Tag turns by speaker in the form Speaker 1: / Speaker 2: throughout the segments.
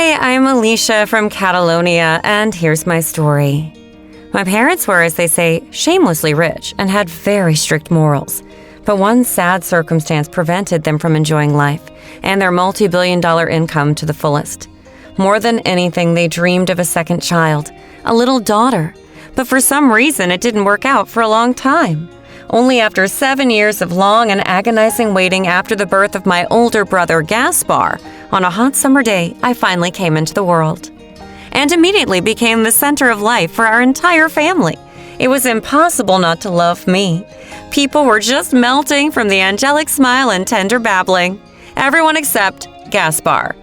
Speaker 1: Hi, I'm Alicia from Catalonia, and here's my story. My parents were, as they say, shamelessly rich and had very strict morals. But one sad circumstance prevented them from enjoying life and their multi-billion-dollar income to the fullest. More than anything, they dreamed of a second child, a little daughter. But for some reason, it didn't work out for a long time. Only after 7 years of long and agonizing waiting after the birth of my older brother, Gaspar, on a hot summer day, I finally came into the world. And immediately became the center of life for our entire family. It was impossible not to love me. People were just melting from the angelic smile and tender babbling. Everyone except Gaspar.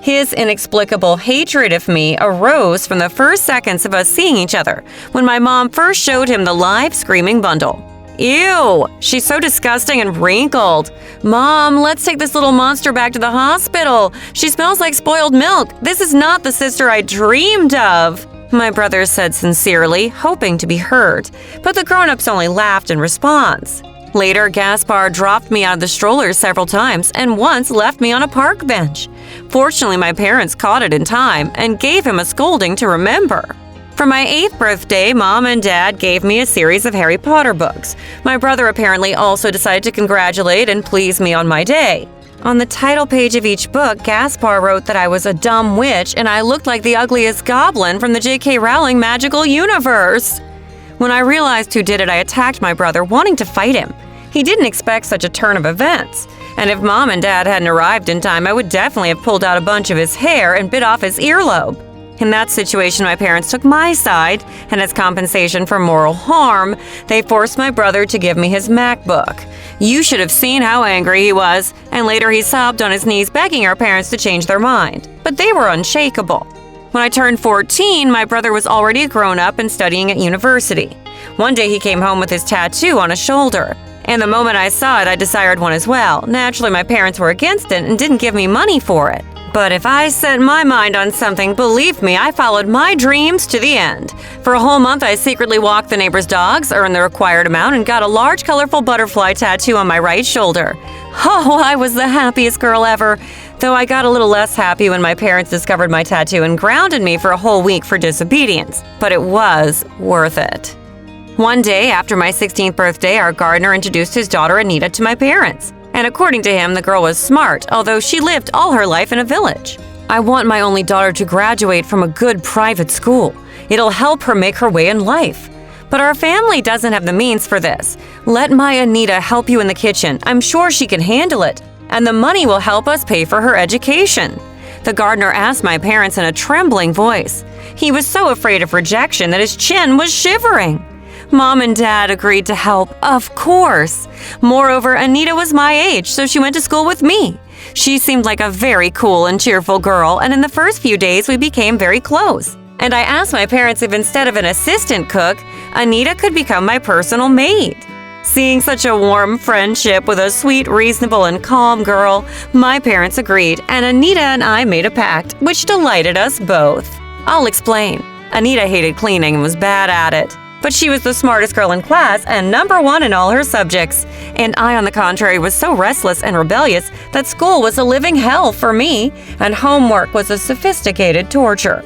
Speaker 1: His inexplicable hatred of me arose from the first seconds of us seeing each other, when my mom first showed him the live screaming bundle. Ew, she's so disgusting and wrinkled. Mom, let's take this little monster back to the hospital. She smells like spoiled milk. This is not the sister I dreamed of, my brother said sincerely, hoping to be heard. But the grown-ups only laughed in response. Later, Gaspar dropped me out of the stroller several times and once left me on a park bench. Fortunately, my parents caught it in time and gave him a scolding to remember. For my 8th birthday, Mom and Dad gave me a series of Harry Potter books. My brother apparently also decided to congratulate and please me on my day. On the title page of each book, Gaspar wrote that I was a dumb witch and I looked like the ugliest goblin from the J.K. Rowling magical universe. When I realized who did it, I attacked my brother, wanting to fight him. He didn't expect such a turn of events. And if Mom and Dad hadn't arrived in time, I would definitely have pulled out a bunch of his hair and bit off his earlobe. In that situation, my parents took my side, and as compensation for moral harm, they forced my brother to give me his MacBook. You should have seen how angry he was, and later he sobbed on his knees begging our parents to change their mind. But they were unshakable. When I turned 14, my brother was already a grown-up and studying at university. One day he came home with his tattoo on his shoulder, and the moment I saw it, I desired one as well. Naturally, my parents were against it and didn't give me money for it. But if I set my mind on something, believe me, I followed my dreams to the end. For a whole month, I secretly walked the neighbor's dogs, earned the required amount, and got a large, colorful butterfly tattoo on my right shoulder. Oh, I was the happiest girl ever. Though I got a little less happy when my parents discovered my tattoo and grounded me for a whole week for disobedience. But it was worth it. One day, after my 16th birthday, our gardener introduced his daughter Anita to my parents. And according to him, the girl was smart, although she lived all her life in a village. I want my only daughter to graduate from a good private school. It'll help her make her way in life. But our family doesn't have the means for this. Let my Anita help you in the kitchen. I'm sure she can handle it. And the money will help us pay for her education. The gardener asked my parents in a trembling voice. He was so afraid of rejection that his chin was shivering. Mom and Dad agreed to help, of course. Moreover, Anita was my age, so she went to school with me. She seemed like a very cool and cheerful girl, and in the first few days we became very close. And I asked my parents if instead of an assistant cook, Anita could become my personal maid. Seeing such a warm friendship with a sweet, reasonable, and calm girl, my parents agreed, and Anita and I made a pact, which delighted us both. I'll explain. Anita hated cleaning and was bad at it. But she was the smartest girl in class and #1 in all her subjects. And I, on the contrary, was so restless and rebellious that school was a living hell for me, and homework was a sophisticated torture.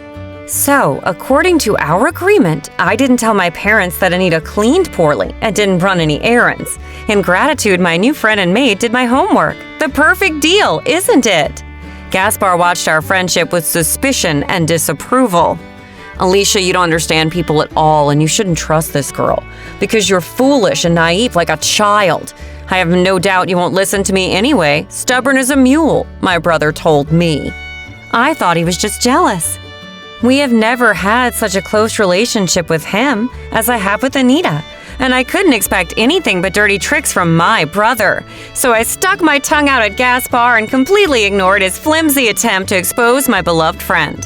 Speaker 1: So, according to our agreement, I didn't tell my parents that Anita cleaned poorly and didn't run any errands. In gratitude, my new friend and maid did my homework. The perfect deal, isn't it? Gaspar watched our friendship with suspicion and disapproval. Alicia, you don't understand people at all, and you shouldn't trust this girl, because you're foolish and naive like a child. I have no doubt you won't listen to me anyway. Stubborn as a mule, my brother told me. I thought he was just jealous. We have never had such a close relationship with him as I have with Anita, and I couldn't expect anything but dirty tricks from my brother. So I stuck my tongue out at Gaspar and completely ignored his flimsy attempt to expose my beloved friend.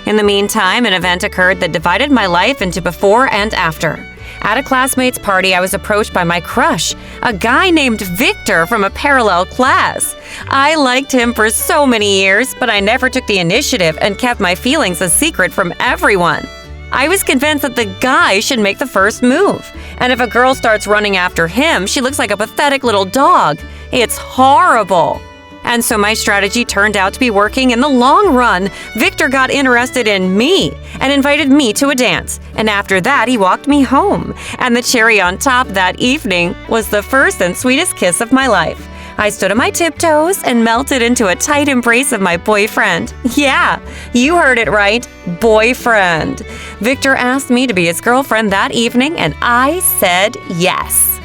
Speaker 1: In the meantime, an event occurred that divided my life into before and after. At a classmate's party, I was approached by my crush, a guy named Victor from a parallel class. I liked him for so many years, but I never took the initiative and kept my feelings a secret from everyone. I was convinced that the guy should make the first move. And if a girl starts running after him, she looks like a pathetic little dog. It's horrible. And so my strategy turned out to be working in the long run. Victor got interested in me and invited me to a dance. And after that, he walked me home. And the cherry on top that evening was the first and sweetest kiss of my life. I stood on my tiptoes and melted into a tight embrace of my boyfriend. Yeah, you heard it right, boyfriend. Victor asked me to be his girlfriend that evening, and I said yes.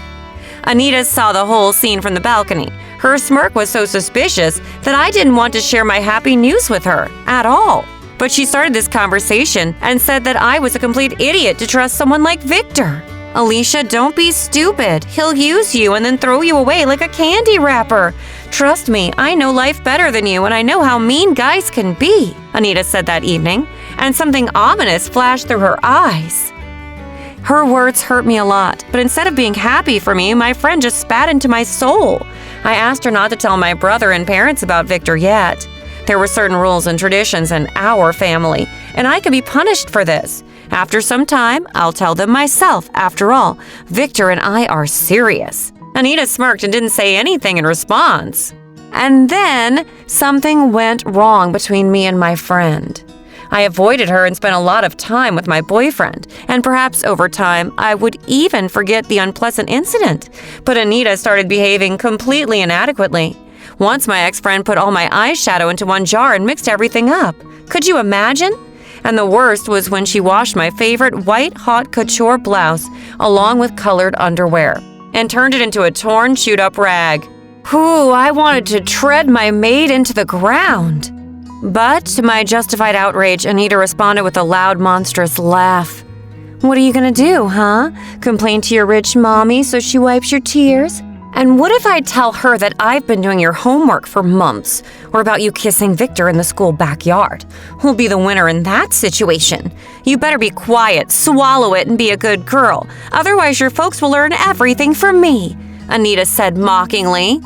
Speaker 1: Anita saw the whole scene from the balcony. Her smirk was so suspicious that I didn't want to share my happy news with her at all. But she started this conversation and said that I was a complete idiot to trust someone like Victor. Alicia, don't be stupid. He'll use you and then throw you away like a candy wrapper. Trust me, I know life better than you and I know how mean guys can be, Anita said that evening, and something ominous flashed through her eyes. Her words hurt me a lot, but instead of being happy for me, my friend just spat into my soul. I asked her not to tell my brother and parents about Victor yet. There were certain rules and traditions in our family, and I could be punished for this. After some time, I'll tell them myself. After all, Victor and I are serious. Anita smirked and didn't say anything in response. And then something went wrong between me and my friend. I avoided her and spent a lot of time with my boyfriend, and perhaps over time I would even forget the unpleasant incident. But Anita started behaving completely inadequately. Once my ex-friend put all my eyeshadow into one jar and mixed everything up. Could you imagine? And the worst was when she washed my favorite white haute couture blouse along with colored underwear and turned it into a torn, chewed-up rag. Whew, I wanted to tread my maid into the ground. But to my justified outrage, Anita responded with a loud, monstrous laugh. What are you gonna do, huh? Complain to your rich mommy so she wipes your tears? And what if I tell her that I've been doing your homework for months, or about you kissing Victor in the school backyard? Who'll be the winner in that situation? You better be quiet, swallow it, and be a good girl. Otherwise, your folks will learn everything from me, Anita said mockingly.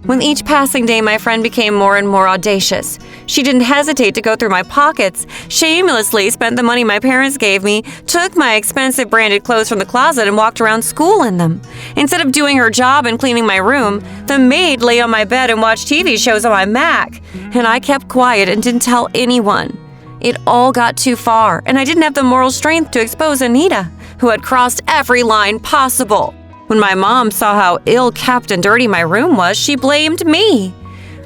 Speaker 1: With each passing day, my friend became more and more audacious. She didn't hesitate to go through my pockets, shamelessly spent the money my parents gave me, took my expensive branded clothes from the closet and walked around school in them. Instead of doing her job and cleaning my room, the maid lay on my bed and watched TV shows on my Mac, and I kept quiet and didn't tell anyone. It all got too far, and I didn't have the moral strength to expose Anita, who had crossed every line possible. When my mom saw how ill-kept and dirty my room was, she blamed me.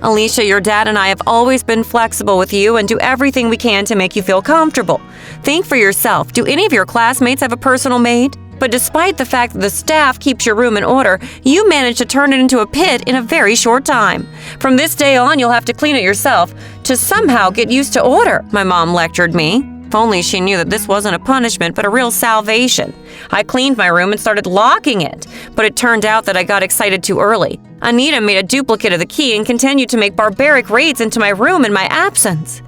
Speaker 1: Alicia, your dad and I have always been flexible with you and do everything we can to make you feel comfortable. Think for yourself. Do any of your classmates have a personal maid? But despite the fact that the staff keeps your room in order, you managed to turn it into a pit in a very short time. From this day on, you'll have to clean it yourself to somehow get used to order, my mom lectured me. If only she knew that this wasn't a punishment, but a real salvation. I cleaned my room and started locking it, but it turned out that I got excited too early. Anita made a duplicate of the key and continued to make barbaric raids into my room in my absence.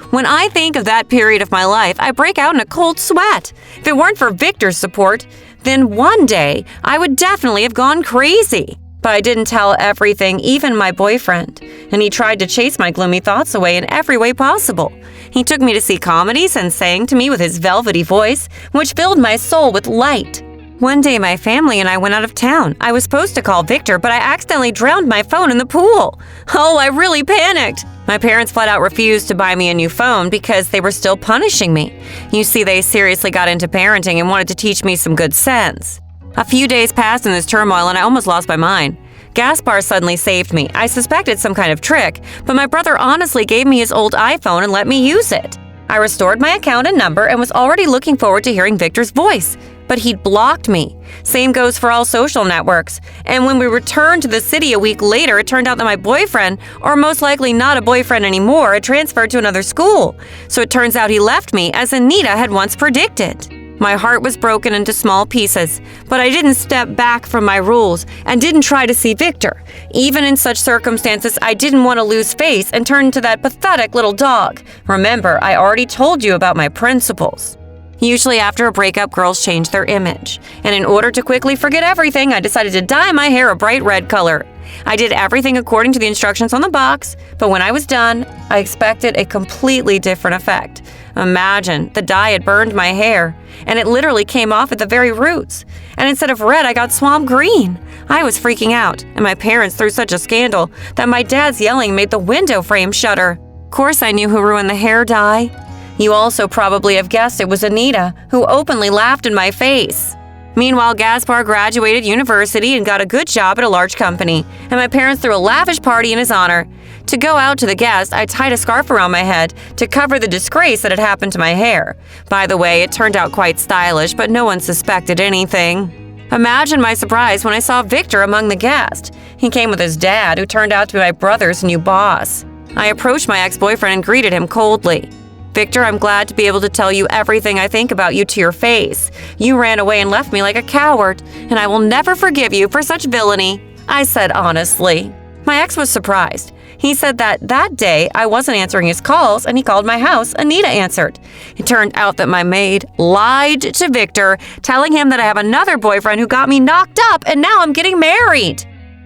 Speaker 1: When I think of that period of my life, I break out in a cold sweat. If it weren't for Victor's support, then one day I would definitely have gone crazy. But I didn't tell everything, even my boyfriend, and he tried to chase my gloomy thoughts away in every way possible. He took me to see comedies and sang to me with his velvety voice, which filled my soul with light. One day, my family and I went out of town. I was supposed to call Victor, but I accidentally drowned my phone in the pool. Oh, I really panicked. My parents flat out refused to buy me a new phone because they were still punishing me. You see, they seriously got into parenting and wanted to teach me some good sense. A few days passed in this turmoil and I almost lost my mind. Gaspar suddenly saved me. I suspected some kind of trick, but my brother honestly gave me his old iPhone and let me use it. I restored my account and number and was already looking forward to hearing Victor's voice, but he'd blocked me. Same goes for all social networks. And when we returned to the city a week later, it turned out that my boyfriend, or most likely not a boyfriend anymore, had transferred to another school. So it turns out he left me, as Anita had once predicted. My heart was broken into small pieces, but I didn't step back from my rules and didn't try to see Victor. Even in such circumstances, I didn't want to lose face and turn into that pathetic little dog. Remember, I already told you about my principles. Usually after a breakup, girls change their image. And in order to quickly forget everything, I decided to dye my hair a bright red color. I did everything according to the instructions on the box, but when I was done, I expected a completely different effect. Imagine, the dye had burned my hair, and it literally came off at the very roots. And instead of red, I got swamp green. I was freaking out, and my parents threw such a scandal that my dad's yelling made the window frame shudder. Of course, I knew who ruined the hair dye. You also probably have guessed it was Anita, who openly laughed in my face. Meanwhile, Gaspar graduated university and got a good job at a large company, and my parents threw a lavish party in his honor. To go out to the guest, I tied a scarf around my head to cover the disgrace that had happened to my hair. By the way, it turned out quite stylish, but no one suspected anything. Imagine my surprise when I saw Victor among the guests. He came with his dad, who turned out to be my brother's new boss. I approached my ex-boyfriend and greeted him coldly. "Victor, I'm glad to be able to tell you everything I think about you to your face. You ran away and left me like a coward, and I will never forgive you for such villainy," I said honestly. My ex was surprised. He said that day I wasn't answering his calls, and he called my house. Anita answered. It turned out that my maid lied to Victor, telling him that I have another boyfriend who got me knocked up, and now I'm getting married.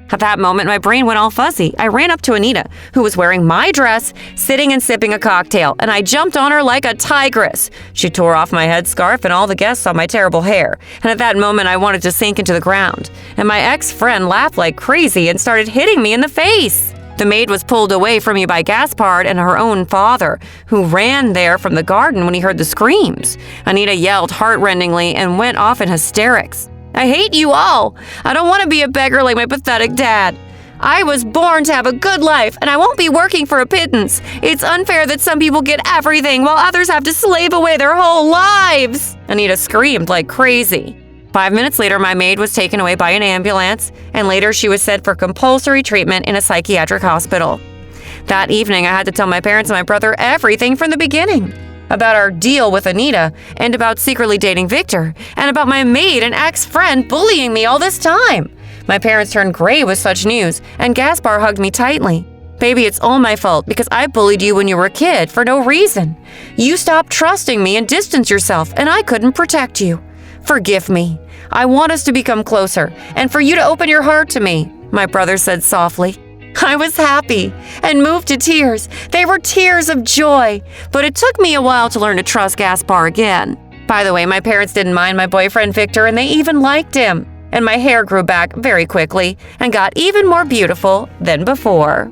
Speaker 1: At that moment, my brain went all fuzzy. I ran up to Anita, who was wearing my dress, sitting and sipping a cocktail, and I jumped on her like a tigress. She tore off my headscarf, and all the guests saw my terrible hair. And at that moment, I wanted to sink into the ground. And my ex-friend laughed like crazy and started hitting me in the face. The maid was pulled away from me by Gaspard and her own father, who ran there from the garden when he heard the screams. Anita yelled heartrendingly and went off in hysterics. "I hate you all. I don't want to be a beggar like my pathetic dad. I was born to have a good life, and I won't be working for a pittance. It's unfair that some people get everything while others have to slave away their whole lives." Anita screamed like crazy. 5 minutes later, my maid was taken away by an ambulance, and later she was sent for compulsory treatment in a psychiatric hospital. That evening, I had to tell my parents and my brother everything from the beginning. About our deal with Anita, and about secretly dating Victor, and about my maid and ex-friend bullying me all this time. My parents turned gray with such news, and Gaspar hugged me tightly. "Baby, it's all my fault because I bullied you when you were a kid for no reason. You stopped trusting me and distanced yourself, and I couldn't protect you. Forgive me. I want us to become closer, and for you to open your heart to me," my brother said softly. I was happy and moved to tears. They were tears of joy, but it took me a while to learn to trust Gaspar again. By the way, my parents didn't mind my boyfriend Victor, and they even liked him. And my hair grew back very quickly and got even more beautiful than before.